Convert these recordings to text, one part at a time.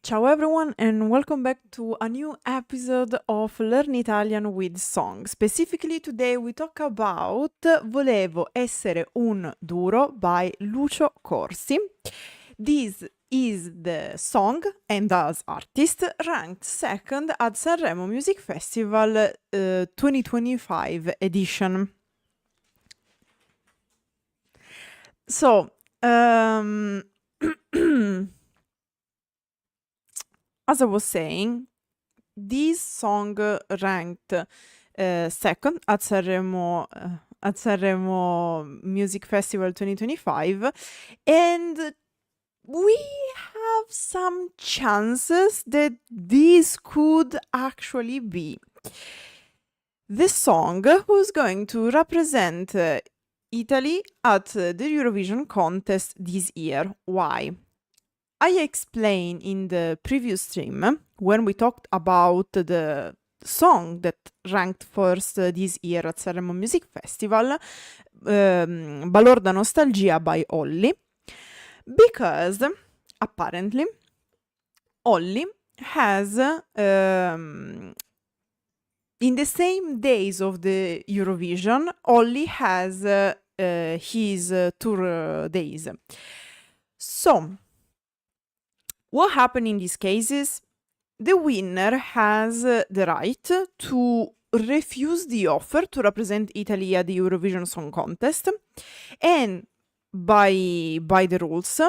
Ciao everyone and welcome back to a new episode of Learn Italian with Song. Specifically today we talk about Volevo Essere Duro by Lucio Corsi. This is the song and as artist ranked second at Sanremo Music Festival 2025 edition. So, as I was saying, this song ranked second at Sanremo Music Festival 2025, and we have some chances that this could actually be the song who's going to represent Italy at the Eurovision contest this year. Why? I explained in the previous stream when we talked about the song that ranked first this year at Sanremo Music Festival, Balorda Nostalgia by Olli, because apparently Olli has in the same days of the Eurovision, Olli has his tour days. So, what happened in these cases? The winner has the right to refuse the offer to represent Italy at the Eurovision Song Contest, and by the rules,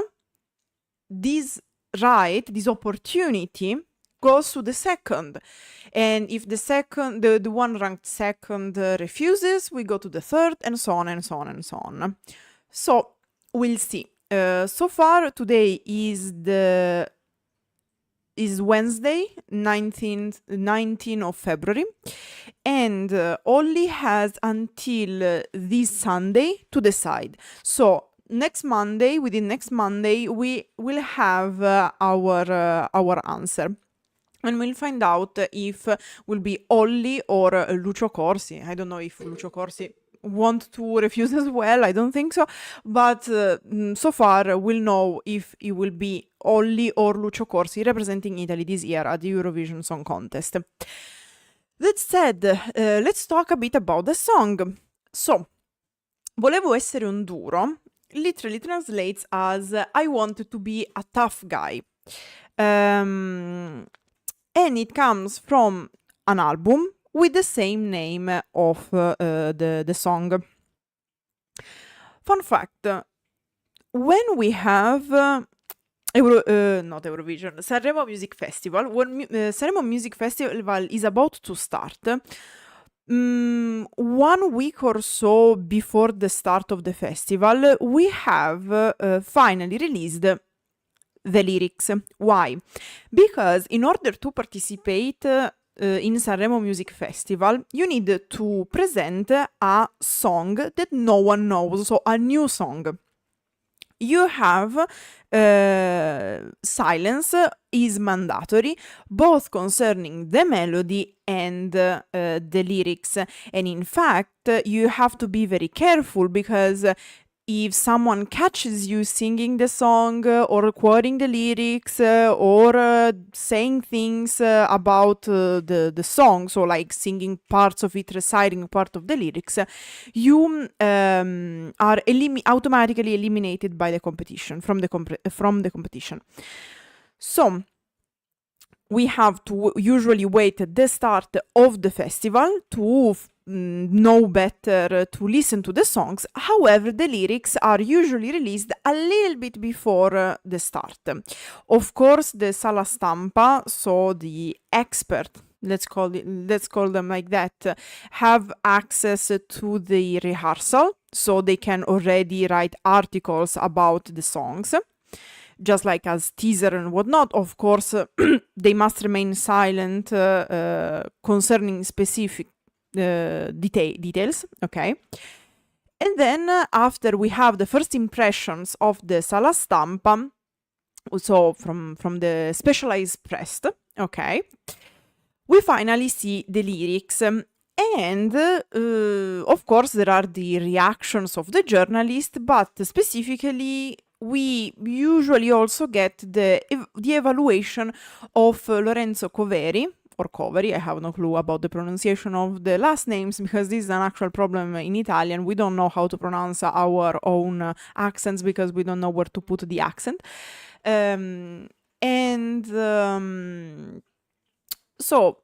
this right, this opportunity goes to the second, and if the one ranked second refuses, we go to the third, and so on and so on and so on. So we'll see. So far today is Wednesday, 19th of February, and Olli has until this Sunday to decide. So within next Monday, we will have our answer. And we'll find out if will be Olli or Lucio Corsi. I don't know if Lucio Corsi want to refuse as well. I don't think so. But so far, we'll know if it will be Olli or Lucio Corsi representing Italy this year at the Eurovision Song Contest. That said, let's talk a bit about the song. So, Volevo Essere Duro literally translates as I want to be a tough guy. And it comes from an album with the same name of the song. Fun fact, when we have not Eurovision, Sanremo Music Festival, when Sanremo Music Festival is about to start, 1 week or so before the start of the festival, we have finally released the lyrics. Why? Because in order to participate in Sanremo Music Festival, you need to present a song that no one knows, so a new song. You have silence is mandatory, both concerning the melody and the lyrics. And in fact, you have to be very careful because if someone catches you singing the song or quoting the lyrics or saying things about the song, so like singing parts of it, reciting part of the lyrics, you are automatically eliminated by the competition, from the competition. So we have to usually wait at the start of the festival to know better, to listen to the songs. However, the lyrics are usually released a little bit before the start. Of course, the sala stampa, so the expert, let's call them like that, have access to the rehearsal, so they can already write articles about the songs, just like as teaser and whatnot. Of course, they must remain silent concerning specific details, okay? And then after we have the first impressions of the sala stampa, so from the specialized press, okay, we finally see the lyrics. And of course there are the reactions of the journalist, but specifically we usually also get the evaluation of Lorenzo Coveri, or Coveri, I have no clue about the pronunciation of the last names, because this is an actual problem in Italian. We don't know how to pronounce our own accents because we don't know where to put the accent. So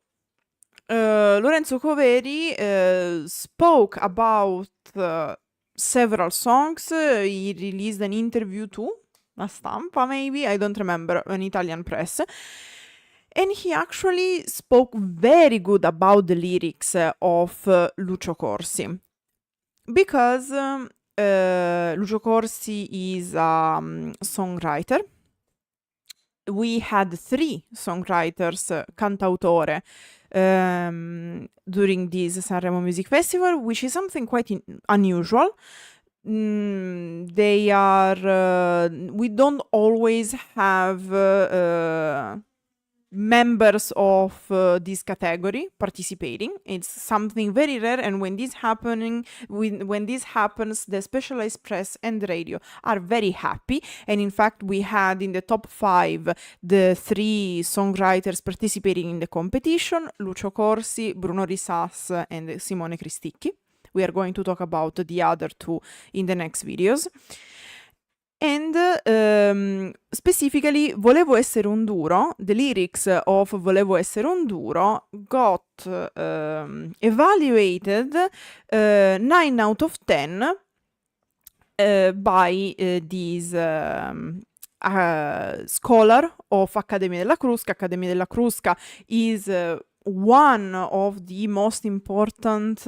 Lorenzo Coveri spoke about several songs. He released an interview to La Stampa, maybe, I don't remember, an Italian press. And he actually spoke very good about the lyrics of Lucio Corsi. Because Lucio Corsi is a songwriter. We had 3 songwriters, cantautore, during this Sanremo Music Festival, which is something quite unusual. They are, we don't always have members of this category participating. It's something very rare, and when this happens, the specialized press and radio are very happy. And in fact, we had in the top 5 the 3 songwriters participating in the competition: Lucio Corsi, Bruno Risas, and Simone Cristicchi. We are going to talk about the other 2 in the next videos. And specifically, Volevo Essere un Duro, the lyrics of Volevo Essere un Duro got evaluated 9 out of 10 by this scholar of Accademia della Crusca. Accademia della Crusca is one of the most important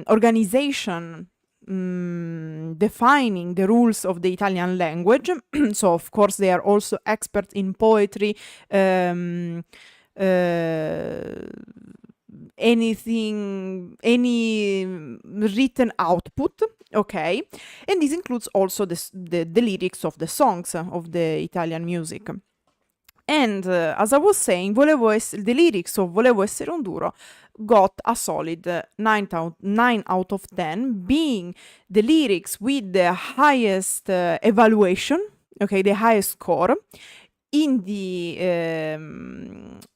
organization defining the rules of the Italian language. So of course they are also experts in poetry, any written output, okay? And this includes also the lyrics of the songs of the Italian music. And as I was saying, the lyrics of Volevo Essere un Duro got a solid 9 out of 10, being the lyrics with the highest evaluation, okay, the highest score in the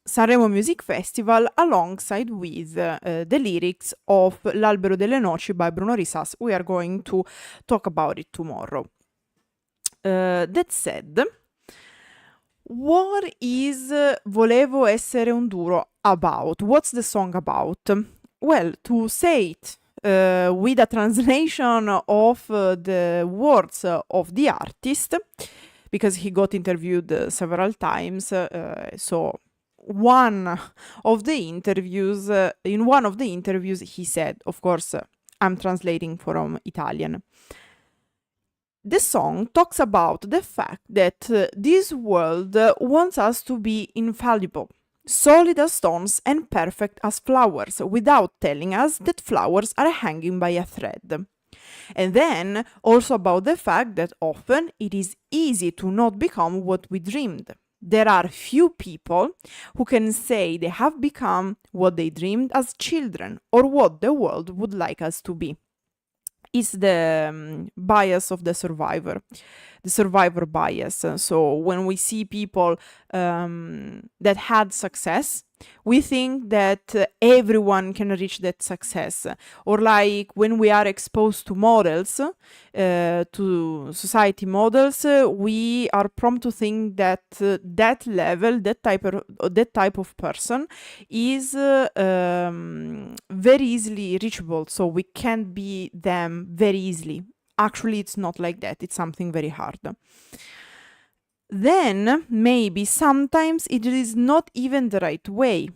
Sanremo Music Festival, alongside with the lyrics of L'Albero delle Noci by Bruno Risas. We are going to talk about it tomorrow. That said, what is Volevo Essere un Duro about? What's the song about? Well, to say it with a translation of the words of the artist, because he got interviewed several times, so in one of the interviews he said, of course, I'm translating from Italian. The song talks about the fact that this world wants us to be infallible, solid as stones and perfect as flowers, without telling us that flowers are hanging by a thread. And then also about the fact that often it is easy to not become what we dreamed. There are few people who can say they have become what they dreamed as children, or what the world would like us to be. Is the bias of the survivor bias. So when we see people that had success, we think that everyone can reach that success. Or like when we are exposed to models, to society models, we are prompt to think that that level, that type of person is very easily reachable. So we can't be them very easily. Actually, it's not like that. It's something very hard. Then maybe sometimes it is not even the right way.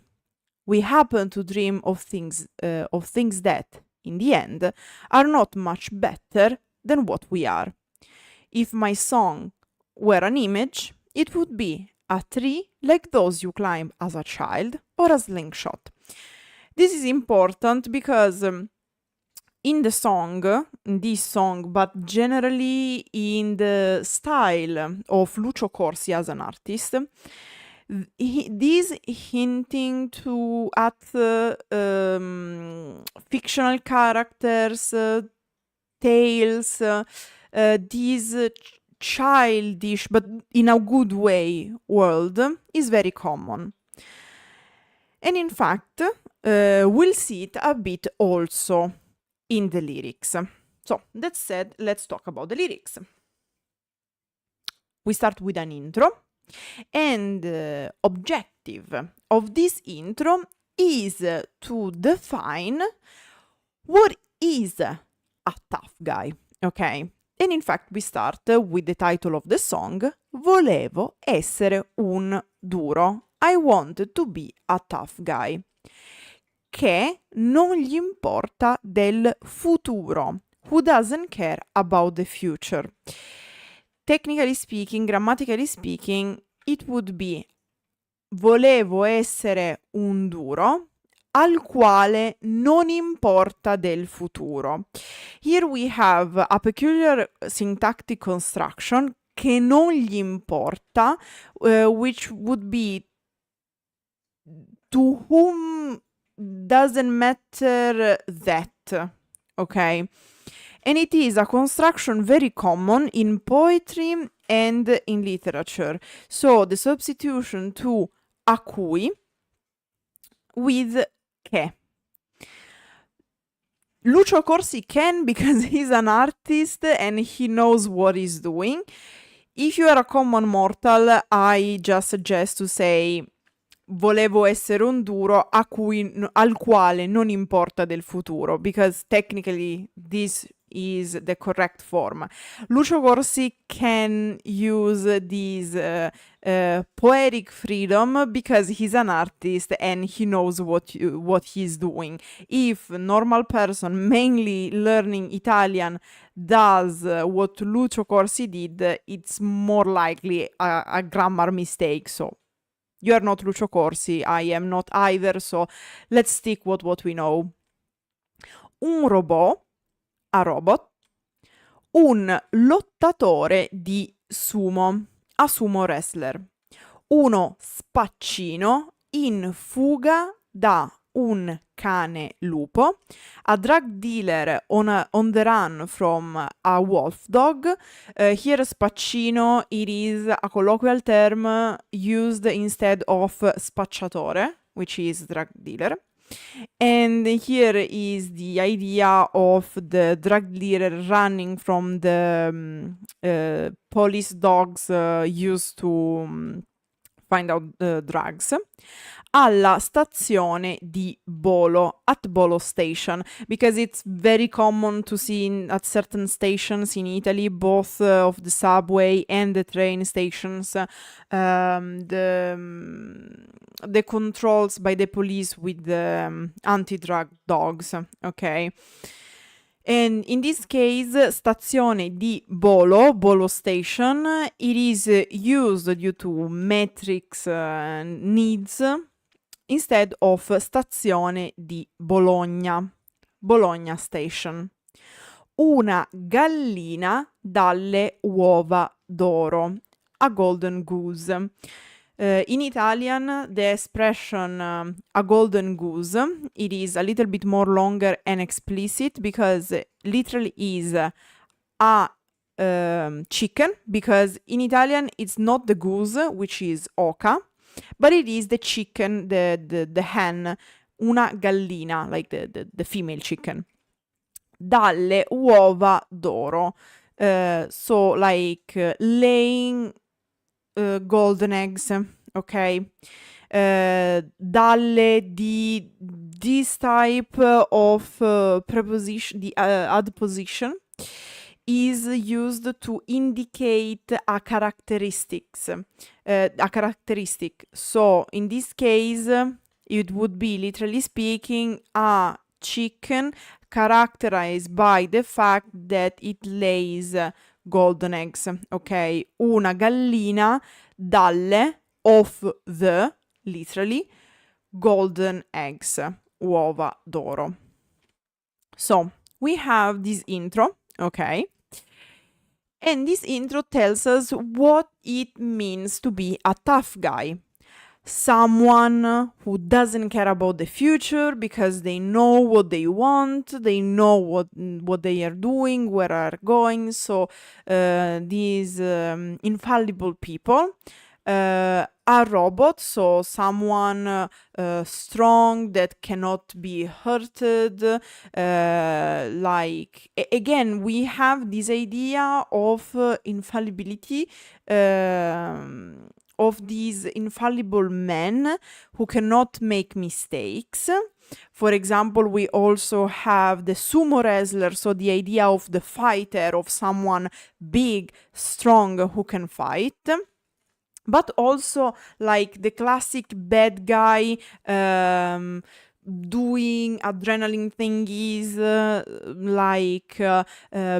We happen to dream of things that, in the end, are not much better than what we are. If my song were an image, it would be a tree like those you climb as a child, or a slingshot. This is important because in this song, but generally in the style of Lucio Corsi as an artist, this hinting at fictional characters, tales, this childish, but in a good way, world is very common. And in fact, we'll see it a bit also in the lyrics. So, that said, let's talk about the lyrics. We start with an intro, and objective of this intro is to define what is a tough guy, okay? And in fact we start with the title of the song, Volevo essere un duro. I wanted to be a tough guy. Che non gli importa del futuro. Who doesn't care about the future. Technically speaking, grammatically speaking, it would be volevo essere un duro al quale non importa del futuro. Here we have a peculiar syntactic construction che non gli importa, which would be to whom doesn't matter that, okay? And it is a construction very common in poetry and in literature. So the substitution to a cui with che. Lucio Corsi can because he's an artist and he knows what he's doing. If you are a common mortal, I just suggest to say volevo essere un duro al quale non importa del futuro, because technically this is the correct form. Lucio Corsi can use this poetic freedom because he's an artist and he knows what he's doing. If a normal person, mainly learning Italian, does what Lucio Corsi did, it's more likely a grammar mistake. So you are not Lucio Corsi, I am not either, so let's stick with what we know. Un robot, a robot, un lottatore di sumo, a sumo wrestler, uno spaccino in fuga da un cane lupo, a drug dealer on the run from a wolf dog. Here spaccino, it is a colloquial term used instead of spacciatore, which is drug dealer. And here is the idea of the drug dealer running from the police dogs used to find out the drugs. Alla stazione di Bolo, at Bolo station, because it's very common to see at certain stations in Italy, both of the subway and the train stations, the controls by the police with the anti-drug dogs, okay? And in this case, stazione di Bolo, Bolo station, it is used due to metrics needs instead of stazione di Bologna, Bologna station. Una gallina dalle uova d'oro, a golden goose. In Italian, the expression a golden goose, it is a little bit more longer and explicit because literally is a chicken, because in Italian it's not the goose, which is oca, but it is the chicken, the hen, una gallina, like the female chicken. Dalle uova d'oro, so like laying golden eggs, okay? Dalle, this type of preposition, the adposition, is used to indicate a characteristic. So in this case, it would be, literally speaking, a chicken characterized by the fact that it lays golden eggs, ok? Una gallina dalle, of the, literally, golden eggs, uova d'oro. So, we have this intro, okay? And this intro tells us what it means to be a tough guy. someone who doesn't care about the future because they know what they want, they know what they are doing, where are going. So these infallible people are robots, so someone strong that cannot be hurted. Again, we have this idea of infallibility. Of these infallible men who cannot make mistakes. For example, we also have the sumo wrestler, so the idea of the fighter, of someone big, strong, who can fight. But also like the classic bad guy doing adrenaline thingies,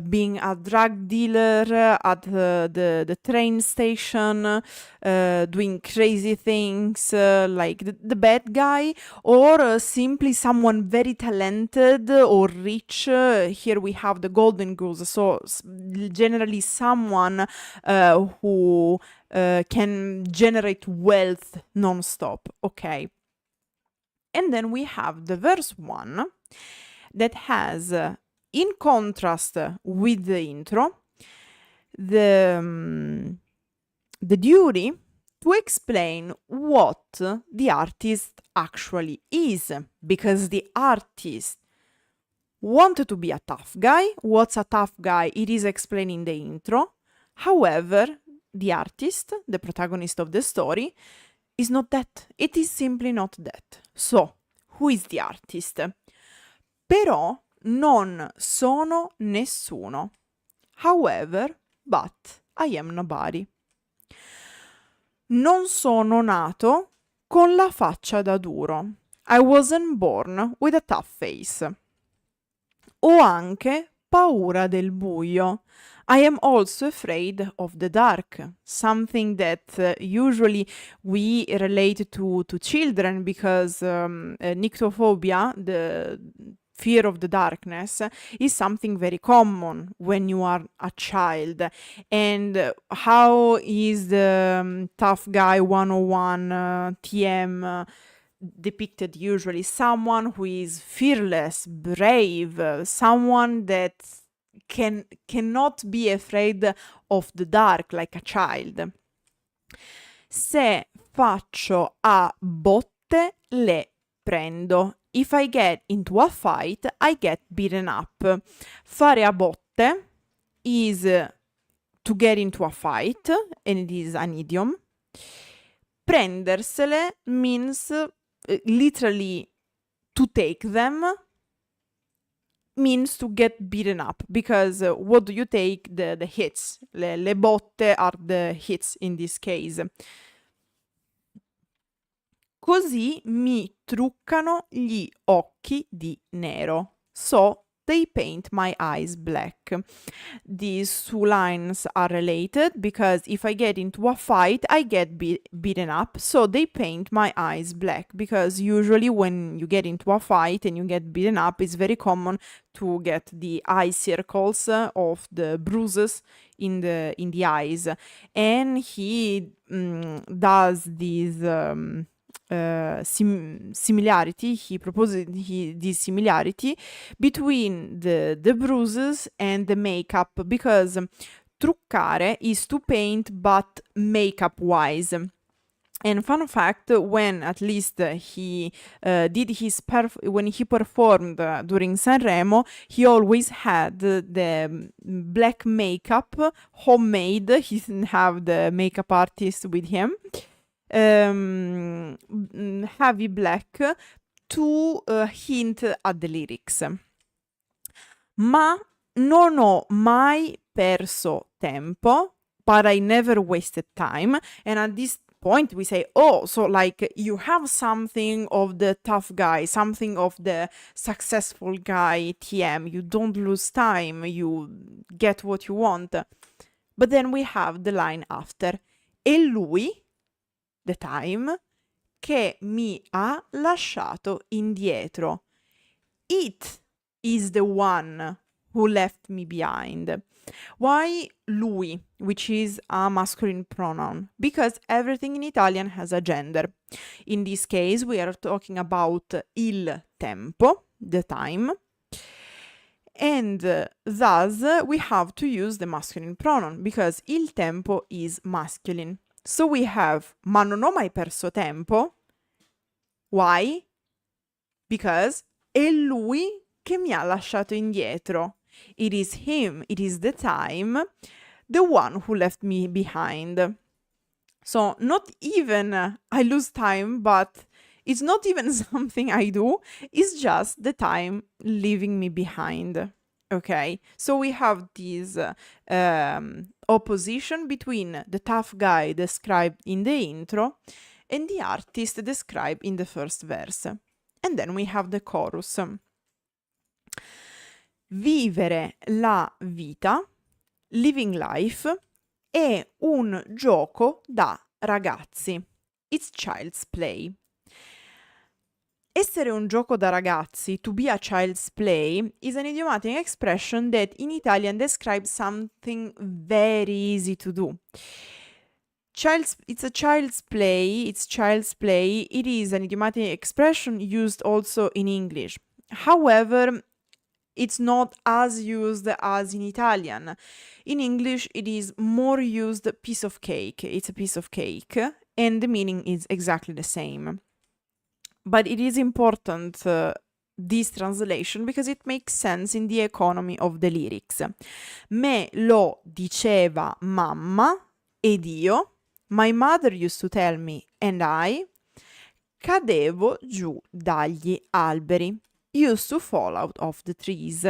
being a drug dealer at the train station, doing crazy things, like the bad guy, or simply someone very talented or rich. Here we have the golden goose, so generally someone who can generate wealth non-stop, okay? And then we have the verse 1 that has, in contrast with the intro, the duty to explain what the artist actually is, because the artist wanted to be a tough guy. What's a tough guy? It is explained in the intro. However, the artist, the protagonist of the story, is not that. It is simply not that. So, who is the artist? Però non sono nessuno. However, but I am nobody. Non sono nato con la faccia da duro. I wasn't born with a tough face. Ho anche paura del buio. I am also afraid of the dark, something that usually we relate to children, because nyctophobia, the fear of the darkness, is something very common when you are a child. And how is the tough guy 101 TM depicted usually? Someone who is fearless, brave, someone that cannot be afraid of the dark like a child. Se faccio a botte, le prendo. If I get into a fight, I get beaten up. Fare a botte is to get into a fight, and it is an idiom. Prendersele means literally to take them, means to get beaten up, because what do you take? The hits. Le botte are the hits in this case. Così mi truccano gli occhi di nero. So they paint my eyes black. These two lines are related because if I get into a fight, I get beaten up. So they paint my eyes black, because usually when you get into a fight and you get beaten up, it's very common to get the eye circles of the bruises in the eyes. And he does these similarity. He proposes this similarity between the bruises and the makeup, because truccare is to paint, but makeup wise. And fun fact, when at least he when he performed during Sanremo, he always had the black makeup homemade. He didn't have the makeup artist with him. Heavy black to hint at the lyrics. Ma non ho mai perso tempo, but I never wasted time. And at this point we say, oh, so like you have something of the tough guy, something of the successful guy TM. You don't lose time, you get what you want. But then we have the line after. E lui, the time, che mi ha lasciato indietro. It is the one who left me behind. Why lui, which is a masculine pronoun? Because everything in Italian has a gender. In this case, we are talking about il tempo, the time, and thus we have to use the masculine pronoun because il tempo is masculine. So we have ma non ho mai perso tempo. Why? Because è lui che mi ha lasciato indietro. It is him, it is the time, the one who left me behind. So not even I lose time, but it's not even something I do, it's just the time leaving me behind. Okay, so we have this opposition between the tough guy described in the intro and the artist described in the first verse. And then we have the chorus. Vivere la vita, living life, è un gioco da ragazzi. It's child's play. Essere un gioco da ragazzi, to be a child's play, is an idiomatic expression that in Italian describes something very easy to do. It's child's play. It is an idiomatic expression used also in English. However, it's not as used as in Italian. In English, it is more used piece of cake. It's a piece of cake, and the meaning is exactly the same. But it is important, this translation, because it makes sense in the economy of the lyrics. Me lo diceva mamma ed io, my mother used to tell me, and I cadevo giù dagli alberi. Used to fall out of the trees.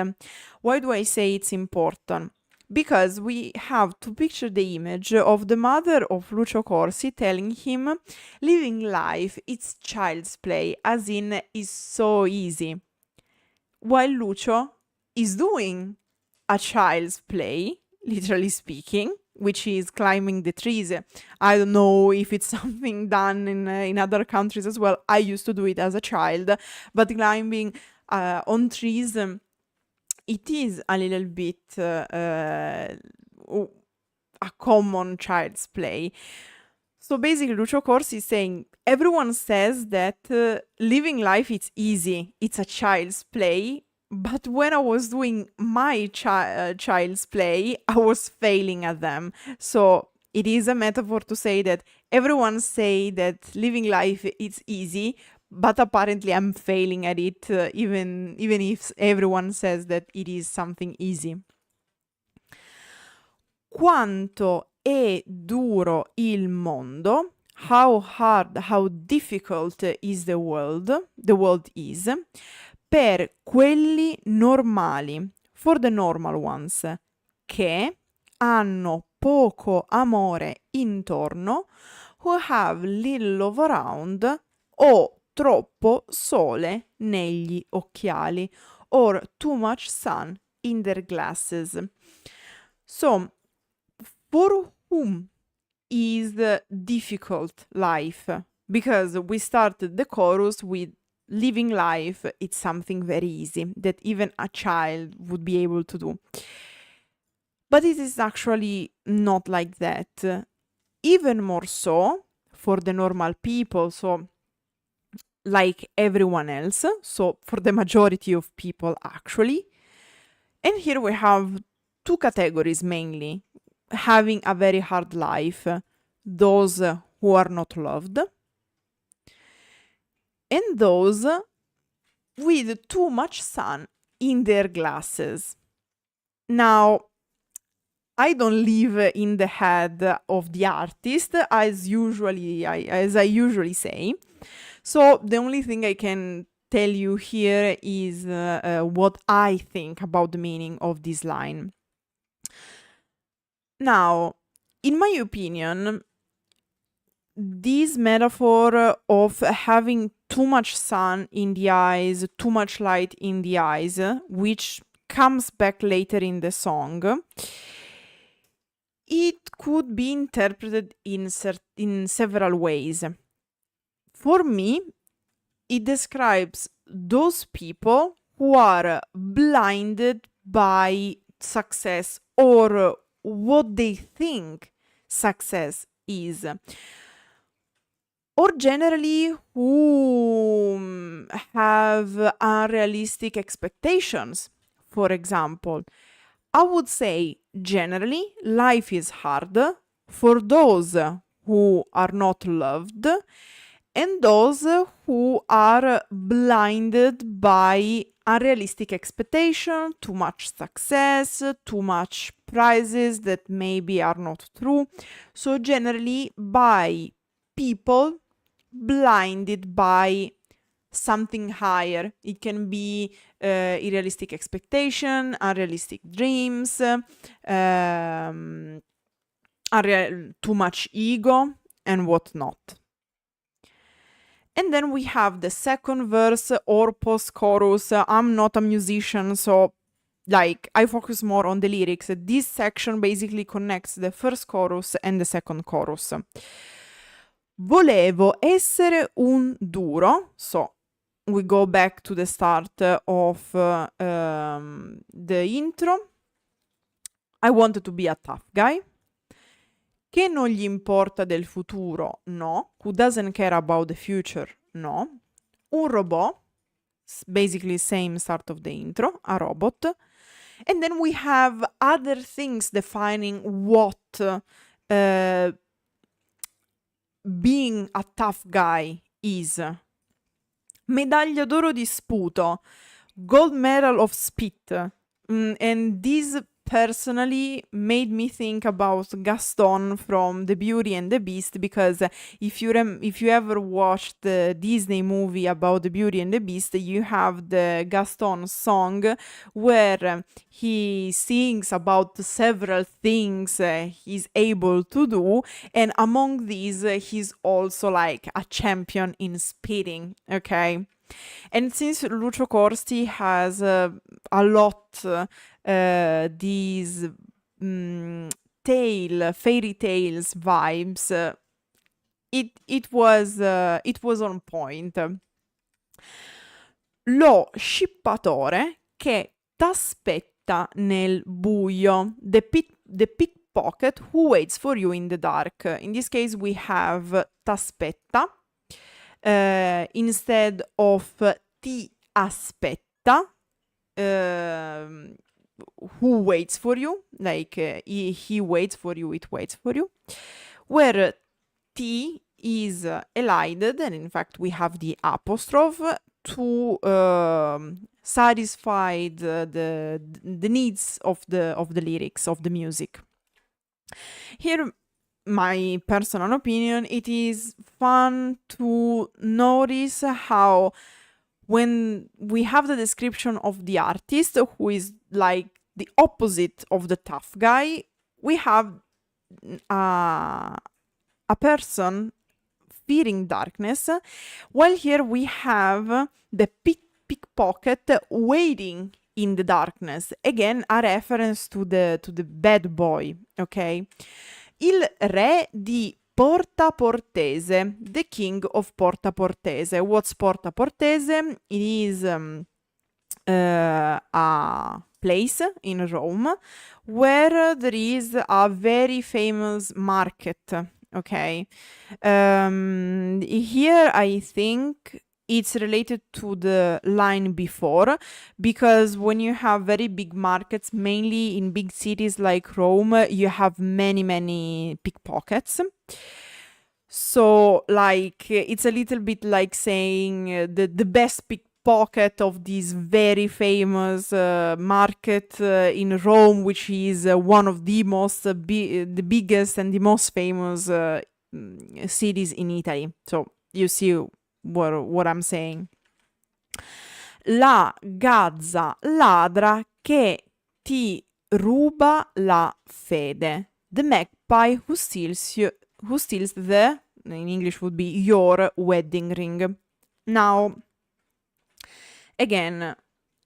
Why do I say it's important? Because we have to picture the image of the mother of Lucio Corsi telling him, living life, it's child's play, as in, is so easy. While Lucio is doing a child's play, literally speaking, which is climbing the trees. I don't know if it's something done in other countries as well. I used to do it as a child, but climbing on trees, it is a little bit a common child's play. So basically, Lucio Corsi is saying, everyone says that living life it's easy, it's a child's play, but when I was doing my child's play, I was failing at them. So it is a metaphor to say that everyone say that living life it's easy, but apparently I'm failing at it, even if everyone says that it is something easy. Quanto è duro il mondo, how hard, how difficult is the world is, per quelli normali, for the normal ones, che hanno poco amore intorno, who have little love around, o troppo sole negli occhiali, or too much sun in their glasses. So, for whom is the difficult life? Because we started the chorus with living life, it's something very easy that even a child would be able to do. But it is actually not like that. Even more so for the normal people, so like everyone else, so for the majority of people actually. And here we have two categories mainly, having a very hard life, those who are not loved, and those with too much sun in their glasses. Now, I don't live in the head of the artist, as I usually say. So the only thing I can tell you here is what I think about the meaning of this line. Now, in my opinion, this metaphor of having too much sun in the eyes, too much light in the eyes, which comes back later in the song, it could be interpreted in several ways. For me, it describes those people who are blinded by success or what they think success is, or generally who have unrealistic expectations. For example, I would say generally life is hard for those who are not loved and those who are blinded by unrealistic expectation, too much success, too much prizes that maybe are not true. So generally by people blinded by something higher. It can be unrealistic expectation, unrealistic dreams, too much ego, and whatnot. And then we have the second verse or post-chorus. I'm not a musician, so like I focus more on the lyrics. This section basically connects the first chorus and the second chorus. Volevo essere un duro. So we go back to the start of the intro. I wanted to be a tough guy. Che non gli importa del futuro, no. Who doesn't care about the future, no. Un robot, basically same start of the intro, a robot. And then we have other things defining what being a tough guy is. Medaglia d'oro di sputo, gold medal of spit. And this personally made me think about Gaston from The Beauty and the Beast, because if you ever watched the Disney movie about The Beauty and the Beast, you have the Gaston song where he sings about several things he's able to do, and among these he's also like a champion in spitting, okay? And since Lucio Corsi has a lot these fairy tales vibes, it was on point. Lo scippatore che t'aspetta nel buio, the pickpocket who waits for you in the dark. In this case we have t'aspetta instead of ti aspetta, who waits for you, like he waits for you, it waits for you, where ti is elided, and in fact we have the apostrophe to satisfy the needs of the lyrics of the music. Here, my personal opinion, it is fun to notice how when we have the description of the artist, who is like the opposite of the tough guy, we have a person fearing darkness, while here we have the pickpocket waiting in the darkness. Again, a reference to the bad boy, okay? Il re di Porta Portese, the king of Porta Portese. What's Porta Portese? It is a place in Rome where there is a very famous market, okay? Here I think it's related to the line before, because when you have very big markets, mainly in big cities like Rome, you have many pickpockets. So like it's a little bit like saying the best pickpocket of this very famous market in Rome, which is one of the the biggest and the most famous cities in Italy. So you see what I'm saying. La gazza ladra che ti ruba la fede. The magpie who steals the, in English would be your wedding ring. Now, again,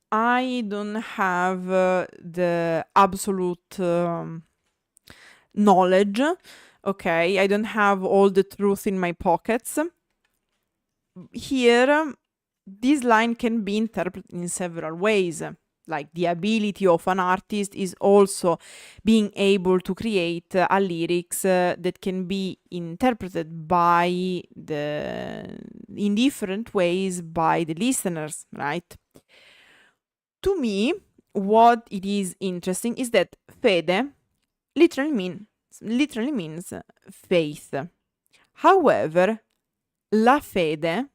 I don't have the absolute knowledge, okay? I don't have all the truth in my pockets. Here, this line can be interpreted in several ways. like the ability of an artist is also being able to create a lyrics that can be interpreted by in different ways by the listeners, right? To me, what it is interesting is that fede literally means faith. However, la fede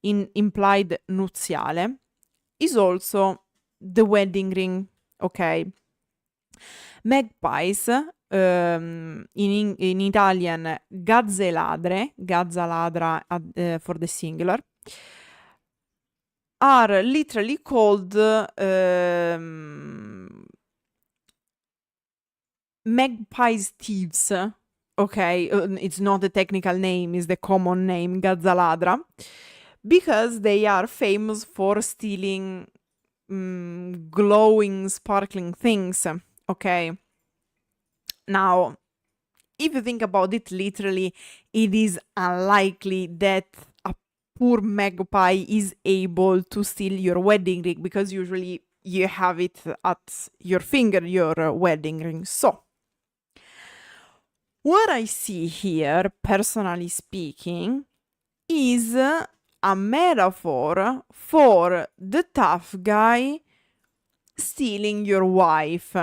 in implied nuziale is also the wedding ring, okay? Magpies, in Italian gazze ladre, gazza ladra for the singular, are literally called magpies thieves, okay? It's not the technical name, it's the common name, gazza ladra, because they are famous for stealing glowing, sparkling things, okay? Now, if you think about it literally, it is unlikely that a poor magpie is able to steal your wedding ring, because usually you have it at your finger, your wedding ring. So, what I see here, personally speaking, is a metaphor for the tough guy stealing your wife,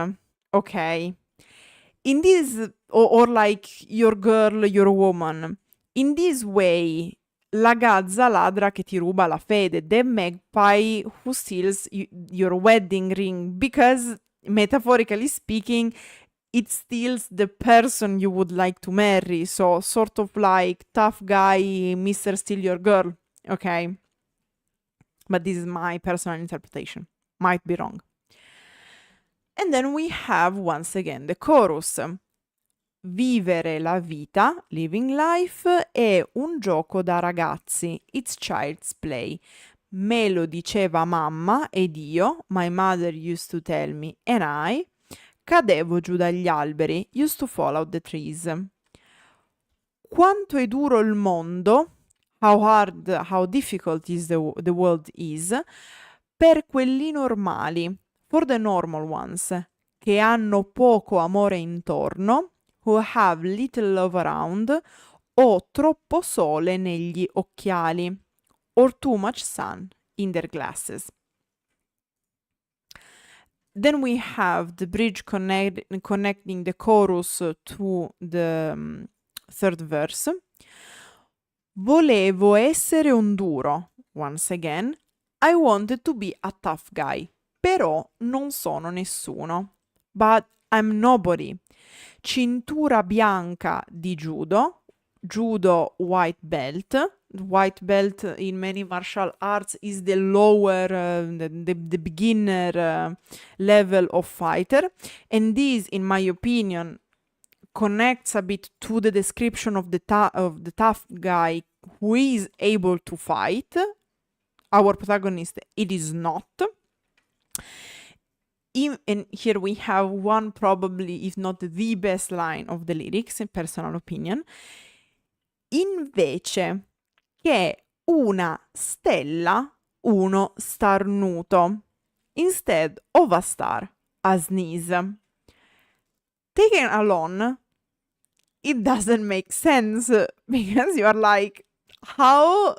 okay? In this, or like your girl, your woman. In this way, la gazza ladra che ti ruba la fede, the magpie who steals your wedding ring, because metaphorically speaking, it steals the person you would like to marry. So sort of like tough guy, Mr. Steal Your Girl, okay? But this is my personal interpretation. Might be wrong. And then we have, once again, the chorus. Vivere la vita, living life, è un gioco da ragazzi. It's child's play. Me lo diceva mamma ed io, my mother used to tell me, and I, cadevo giù dagli alberi, used to fall out the trees. Quanto è duro il mondo, how hard, how difficult is the world is, per quelli normali, for the normal ones, che hanno poco amore intorno, who have little love around, o troppo sole negli occhiali, or too much sun in their glasses. Then we have the bridge connecting the chorus to the third verse. Volevo essere un duro. Once again, I wanted to be a tough guy. Però non sono nessuno. But I'm nobody. Cintura bianca di judo. Judo white belt. White belt in many martial arts is the lower, the beginner level of fighter. And this, in my opinion, connects a bit to the description of the tough guy who is able to fight. Our protagonist, it is not. And here we have one, probably, if not the best line of the lyrics, in personal opinion. Invece che una stella, uno starnuto. Instead of a star, a sneeze. Taken alone, it doesn't make sense, because you are like, how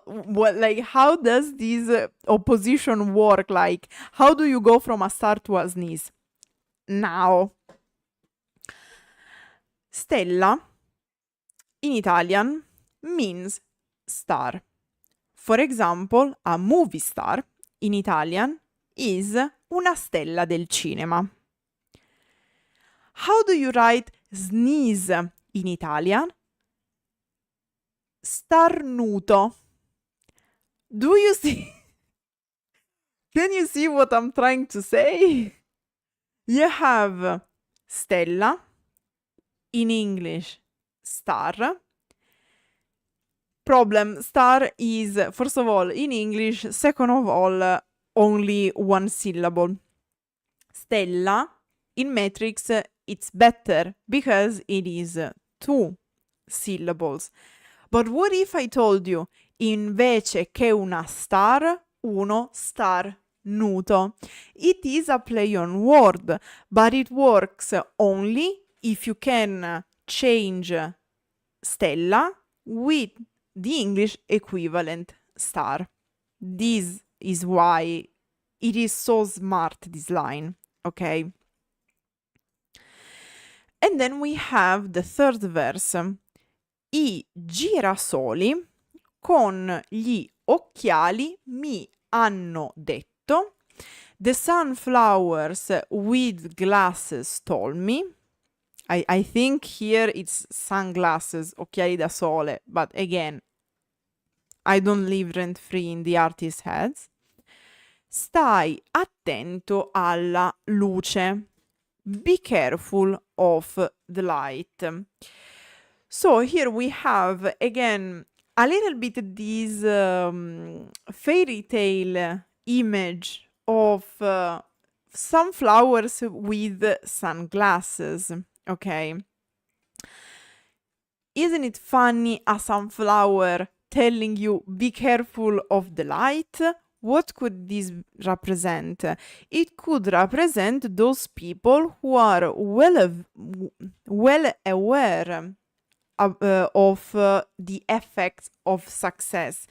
does this opposition work? Like, how do you go from a star to a sneeze? Now, stella in Italian means star. For example, a movie star in Italian is una stella del cinema. How do you write sneeze in Italian? Starnuto. Do you see? Can you see what I'm trying to say? You have stella, in English, star. Problem, star is, first of all, in English, second of all, only one syllable. Stella, in metrics, it's better, because it is 2 syllables. But what if I told you, invece che una star, uno starnuto? nudo. It is a play on word, but it works only if you can change stella with the English equivalent star. This is why it is so smart, this line, okay? And then we have the third verse. I girasoli con gli occhiali mi hanno detto. The sunflowers with glasses told me. I think here it's sunglasses, occhiali da sole, but again, I don't live rent free in the artist's heads. Stai attento alla luce. Be careful of the light. So here we have again a little bit this fairy tale image of sunflowers with sunglasses. Okay. Isn't it funny, a sunflower telling you be careful of the light? What could this represent? It could represent those people who are well aware of the effects of success,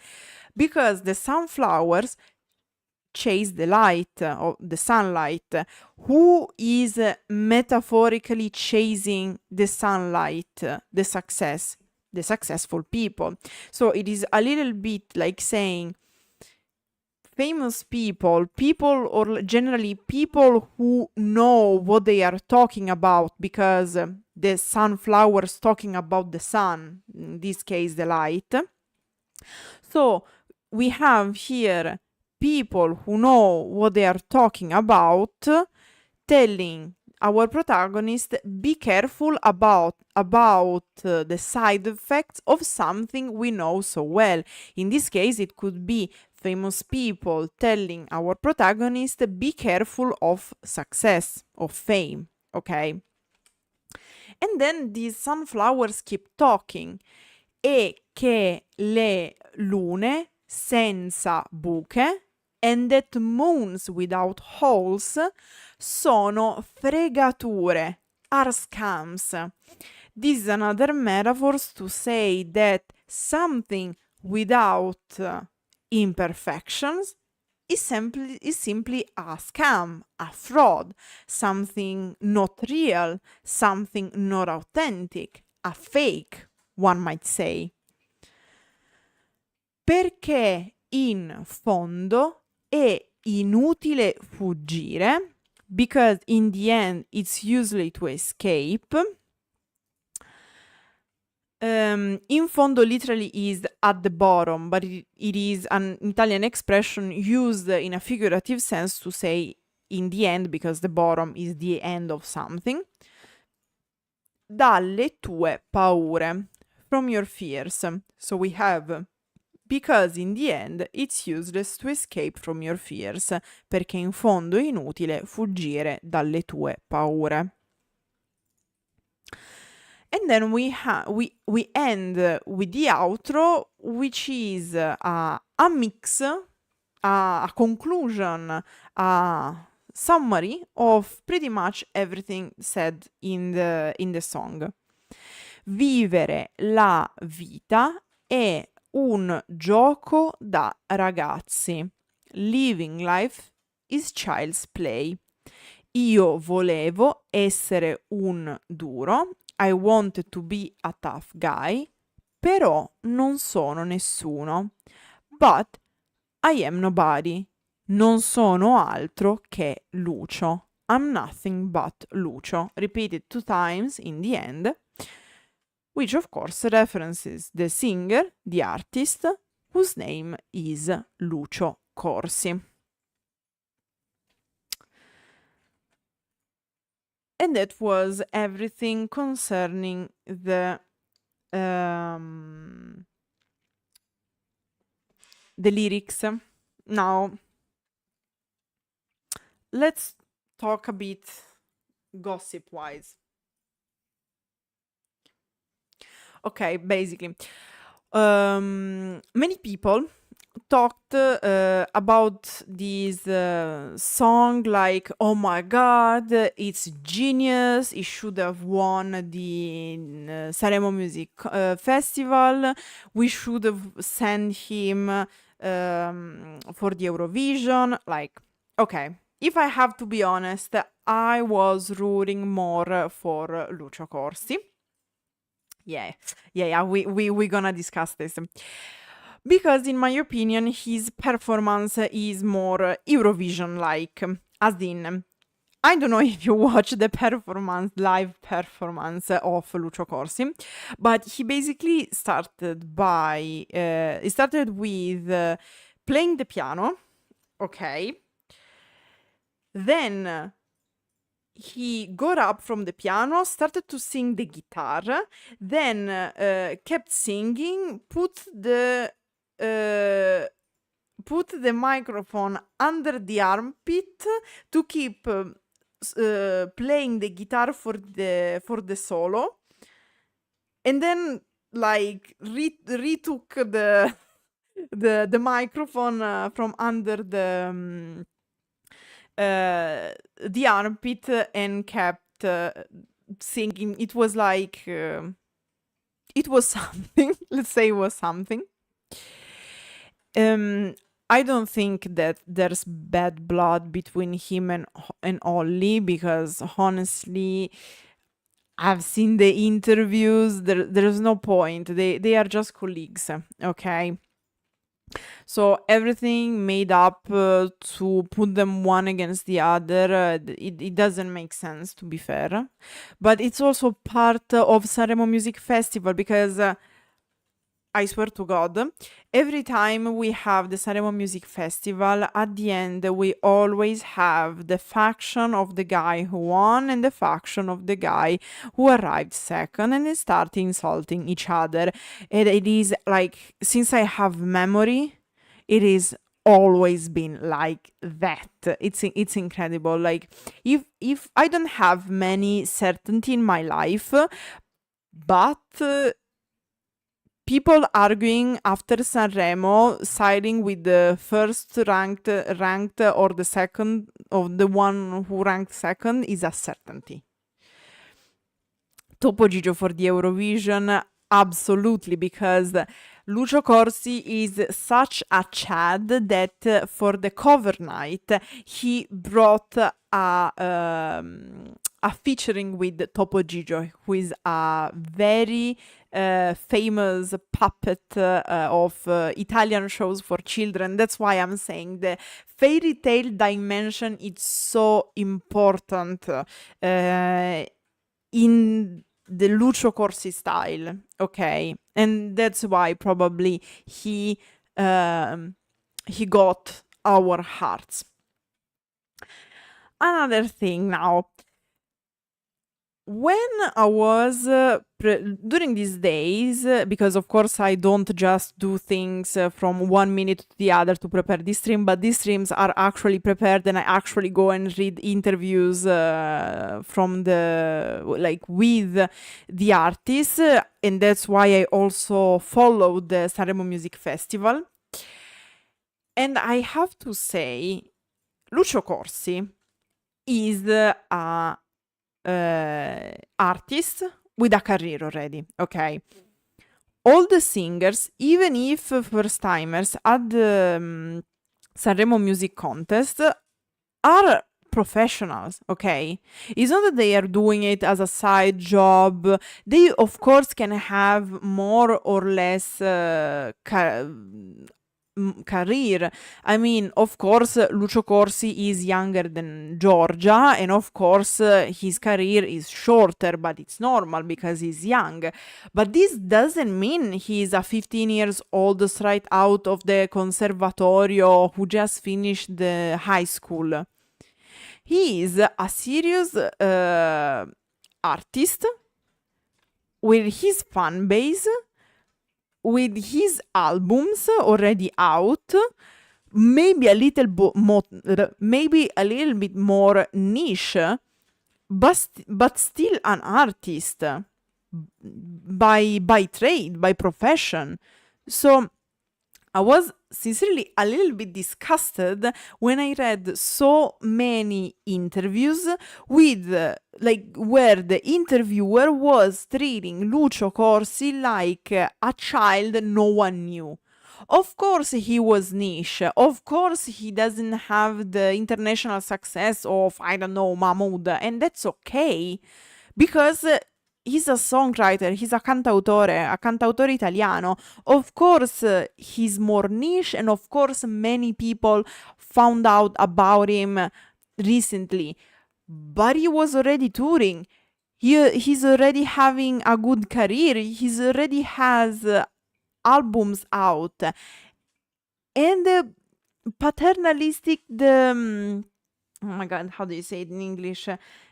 because the sunflowers chase the light, or the sunlight. Who is metaphorically chasing the sunlight? The successful people. So it is a little bit like saying famous people, or generally people who know what they are talking about, because the sunflowers talking about the sun, in this case the light. So we have here people who know what they are talking about, telling our protagonist, be careful about the side effects of something we know so well. In this case, it could be famous people telling our protagonist, be careful of success, of fame, okay? And then these sunflowers keep talking. E che le lune senza buche, and that moons without holes, sono fregature, are scams. This is another metaphor to say that something without imperfections is simply a scam, a fraud, something not real, something not authentic, a fake, one might say. Perché in fondo è inutile fuggire, because in the end it's useless to escape. In fondo literally is at the bottom, but it is an Italian expression used in a figurative sense to say in the end, because the bottom is the end of something. Dalle tue paure, from your fears. So we have, because in the end it's useless to escape from your fears, perché in fondo è inutile fuggire dalle tue paure. And then we end with the outro, which is a mix, a conclusion, a summary of pretty much everything said in the song. Vivere la vita è un gioco da ragazzi. Living life is child's play. Io volevo essere un duro. I wanted to be a tough guy. Però non sono nessuno. But I am nobody. Non sono altro che Lucio. I'm nothing but Lucio. Repeated 2 times in the end, which of course references the singer, the artist, whose name is Lucio Corsi. And that was everything concerning the lyrics. Now, let's talk a bit gossip-wise. Okay, basically, many people talked about this song like, oh my god, it's genius, it should have won the Sanremo Music Festival, we should have sent him for the Eurovision. Like, okay, if I have to be honest, I was rooting more for Lucio Corsi. Yeah, we're gonna discuss this. Because in my opinion, his performance is more Eurovision-like. As in, I don't know if you watch the live performance of Lucio Corsi, but he basically started with playing the piano, okay? Then he got up from the piano, started to sing the guitar, then kept singing, put the microphone under the armpit to keep playing the guitar for the solo, and then like retook the microphone from under the armpit and kept singing. It was like it was something. Let's say it was something. I don't think that there's bad blood between him and Ollie, because honestly, I've seen the interviews. There's no point. They are just colleagues, okay? So everything made up to put them one against the other, it doesn't make sense, to be fair. But it's also part of Sanremo Music Festival, because I swear to God, every time we have the Sanremo Music Festival, at the end we always have the faction of the guy who won and the faction of the guy who arrived second, and they start insulting each other. And it is like, since I have memory, it is always been like that. It's incredible. Like, if I don't have many certainty in my life, but people arguing after Sanremo, siding with the first ranked or the second, or the one who ranked second, is a certainty. Topo Gigio for the Eurovision, absolutely, because Lucio Corsi is such a Chad that for the cover night he brought a featuring with Topo Gigio, who is a very famous puppet of Italian shows for children. That's why I'm saying the fairy tale dimension is so important in the Lucio Corsi style, okay? And that's why probably he got our hearts. Another thing now, when I was during these days, because of course I don't just do things from 1 minute to the other to prepare this stream, but these streams are actually prepared, and I actually go and read interviews from with the artists, and that's why I also follow the Sanremo Music Festival. And I have to say, Lucio Corsi is a artist with a career already, okay? All the singers, even if first timers at the Sanremo Music Contest, are professionals, okay? It's not that they are doing it as a side job. They, of course, can have more or less career. I mean, of course, Lucio Corsi is younger than Giorgia, and of course, his career is shorter, but it's normal because he's young. But this doesn't mean he's a 15 years old straight out of the conservatorio who just finished the high school. He is a serious artist with his fan base, with his albums already out, maybe a little bit more niche, but still an artist by trade, by profession. So I was sincerely a little bit disgusted when I read so many interviews with where the interviewer was treating Lucio Corsi like a child no one knew. Of course, he was niche. Of course, he doesn't have the international success of, I don't know, Mahmood, and that's okay because he's a songwriter, he's a cantautore italiano. Of course, he's more niche, and of course, many people found out about him recently. But he was already touring. He's already having a good career. He's already has albums out, and the paternalistic, oh my god, how do you say it in English?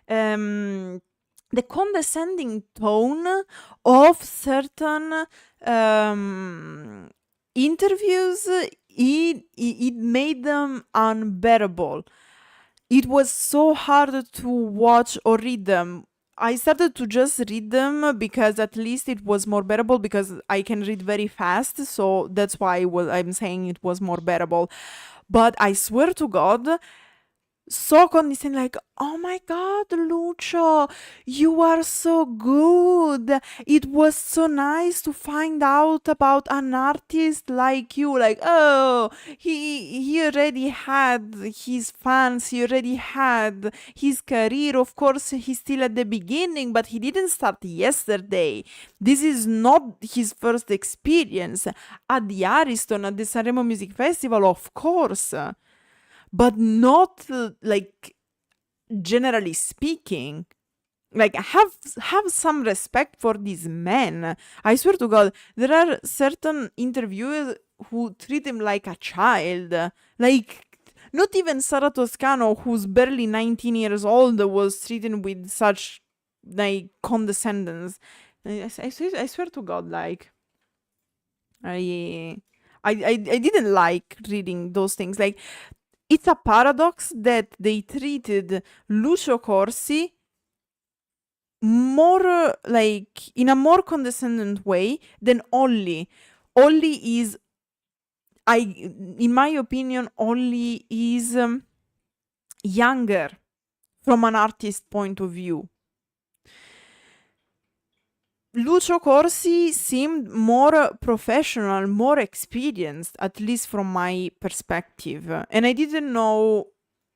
The condescending tone of certain interviews, it made them unbearable. It was so hard to watch or read them. I started to just read them because at least it was more bearable, because I can read very fast, so that's why I'm saying it was more bearable. But I swear to God, so condescending, like, oh my god, Lucio, you are so good. It was so nice to find out about an artist like you. Like, oh, he already had his fans, he already had his career. Of course, he's still at the beginning, but he didn't start yesterday. This is not his first experience at the Ariston, at the Sanremo Music Festival, of course, but not generally speaking. Like, have some respect for these men. I swear to God, there are certain interviewers who treat him like a child. Like, not even Sara Toscano, who's barely 19 years old, was treated with such condescendence. I swear to God, like, I didn't like reading those things. Like, it's a paradox that they treated Lucio Corsi more in a more condescending way than Olli. Olli is, in my opinion, Olli is younger from an artist point of view. Lucio Corsi seemed more professional, more experienced, at least from my perspective. And I didn't know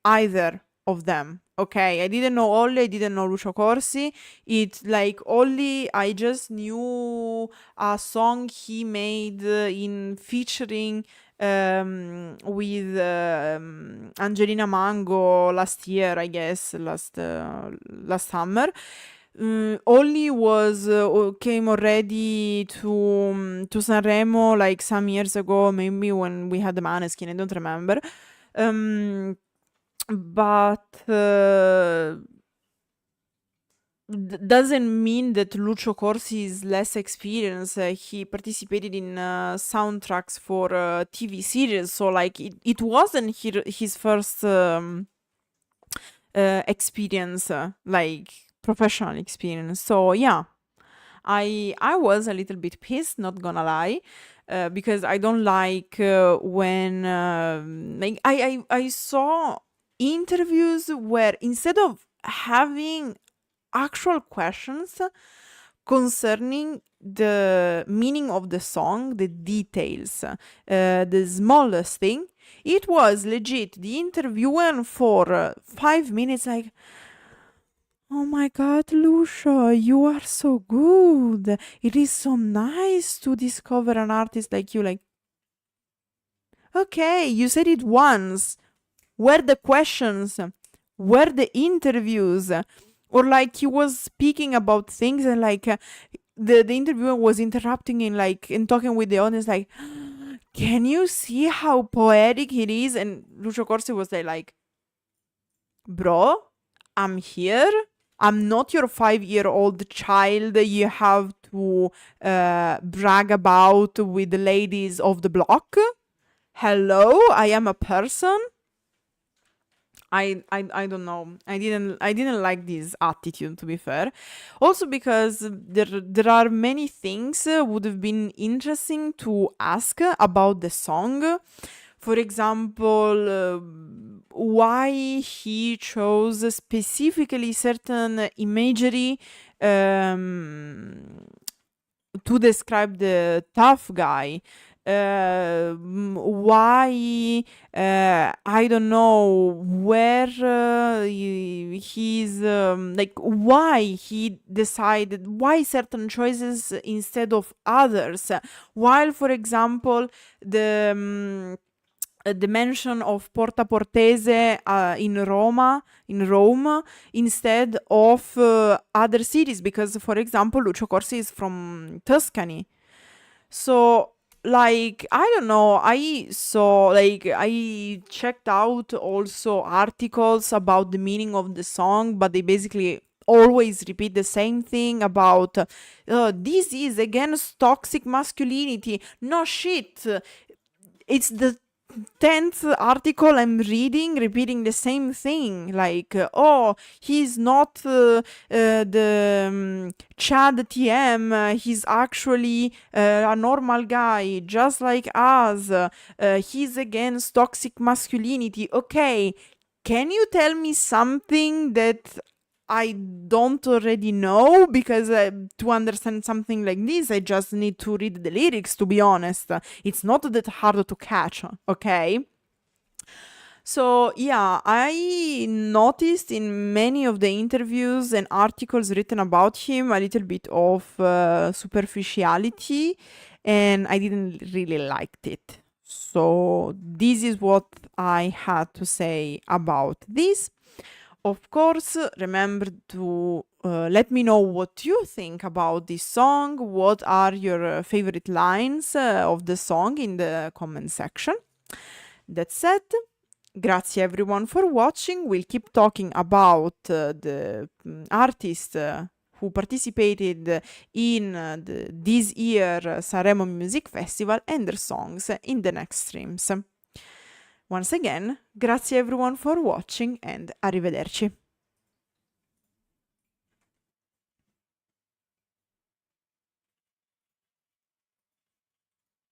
either of them. Okay, I didn't know Olli, I didn't know Lucio Corsi. It's like Olli, I just knew a song he made in featuring with Angelina Mango last year, I guess, last summer. Olli came already to Sanremo like some years ago, maybe when we had the Maneskin, I don't remember. But doesn't mean that Lucio Corsi is less experienced. He participated in soundtracks for TV series, so like it wasn't his first experience, like professional experience. So yeah, I was a little bit pissed, not gonna lie, because I don't like when like I saw interviews where instead of having actual questions concerning the meaning of the song, the details, the smallest thing, it was legit the interview went for 5 minutes like, oh my god, Lucio, you are so good. It is so nice to discover an artist like you. Like, okay, you said it once. Where the questions? Where the interviews? Or like he was speaking about things and like the interviewer was interrupting and talking with the audience like, can you see how poetic it is? And Lucio Corsi was there like, bro, I'm here. I'm not your 5-year-old child you have to brag about with the ladies of the block. Hello, I am a person. I don't know. I didn't like this attitude, to be fair. Also because there are many things would have been interesting to ask about the song. For example, why he chose specifically certain imagery um, to describe the tough guy. Why I don't know where he's like why he decided why certain choices instead of others, while for example the mention of Porta Portese in Rome, instead of other cities, because, for example, Lucio Corsi is from Tuscany. So, like, I don't know, I checked out also articles about the meaning of the song, but they basically always repeat the same thing about this is against toxic masculinity. No shit. It's the 10th article I'm reading repeating the same thing, like oh, he's not the Chad TM, he's actually a normal guy just like us, he's against toxic masculinity. Okay, can you tell me something that I don't already know? Because to understand something like this, I just need to read the lyrics, to be honest. It's not that hard to catch, okay? So, yeah, I noticed in many of the interviews and articles written about him a little bit of superficiality, and I didn't really liked it. So, this is what I had to say about this. Of course, remember to let me know what you think about this song. What are your favorite lines of the song in the comment section? That said, grazie everyone for watching. We'll keep talking about the artist who participated in this year Sanremo Music Festival and their songs in the next streams. Once again, grazie everyone for watching and arrivederci.